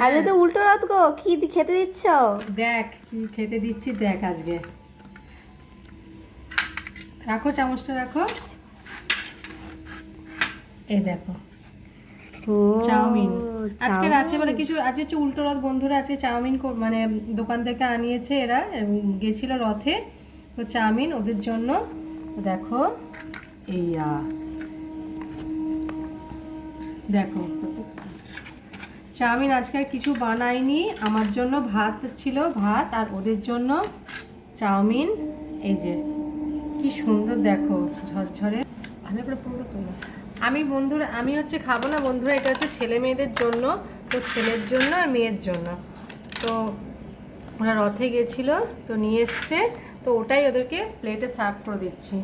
আজকে তো উল্টো রথ গো, কি খেতে দিচ্ছ? দেখ কি খেতে দিচ্ছি, দেখ আজকে। রাখো চামচটা, রাখো। এই দেখো চাউমিন। আজকে রাত্রেবেলা কিছু, আজকে হচ্ছে উল্টো রথ বন্ধুরা, আজকে চাউমিন মানে দোকান থেকে আনিয়েছে এরা, গেছিল রথে, তো চাউমিন ওদের জন্য। দেখো এইয়া দেখো চাউমিন। আজকে আর কিছু বানাইনি, আমার জন্য ভাত ছিল, ভাত, আর ওদের জন্য চাউমিন। এই যে কি সুন্দর দেখো, ঝরঝরে, ভালো করে পুরো তোলা। আমি বন্ধুরা, আমি হচ্ছে খাবো না বন্ধুরা, এটা হচ্ছে ছেলে মেয়েদের জন্য, তো ছেলের জন্য আর মেয়ের জন্য। তো ওরা রথে গেছিলো, তো নিয়ে এসছে, তো ওটাই ওদেরকে প্লেটে সার্ভ করে দিচ্ছি।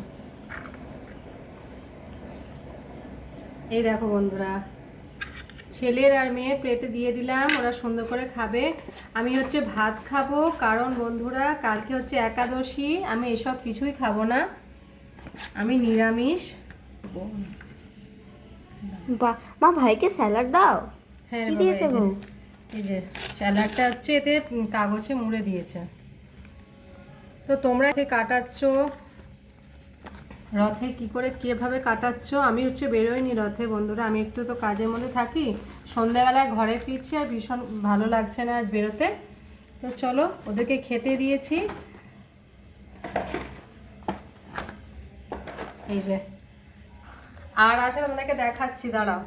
এই দেখো বন্ধুরা, ছেলের আর মেয়ের প্লেটে দিয়ে দিলাম, ওরা সুন্দর করে খাবে। আমি হচ্ছে ভাত খাবো, কারণ বন্ধুরা কালকে হচ্ছে একাদশী, আমি এসব কিছুই খাবো না, আমি নিরামিষ। বাহ, মা ভাইকে স্যালাড দাও। হ্যাঁ কি বাবা, দিয়েছে গো? এই যে স্যালাডটা হচ্ছে এতে কাগজে মুড়ে দিয়েছে। তো তোমরা এতে কাটাচ্ছ রথে, কি করে কিভাবে কাটাচ্ছ? আমি হচ্ছে বেরোইনি রথে বন্ধুরা, আমি একটু তো কাজের মধ্যে থাকি, সন্ধ্যাবেলায় ঘরে ফিরছি, আর ভীষণ ভালো লাগছে না আজ বেরোতে। তো চলো ওদেরকে খেতে দিয়েছি। এই যে আর আছে, তোমাদেরকে দেখাচ্ছি, দাঁড়াও।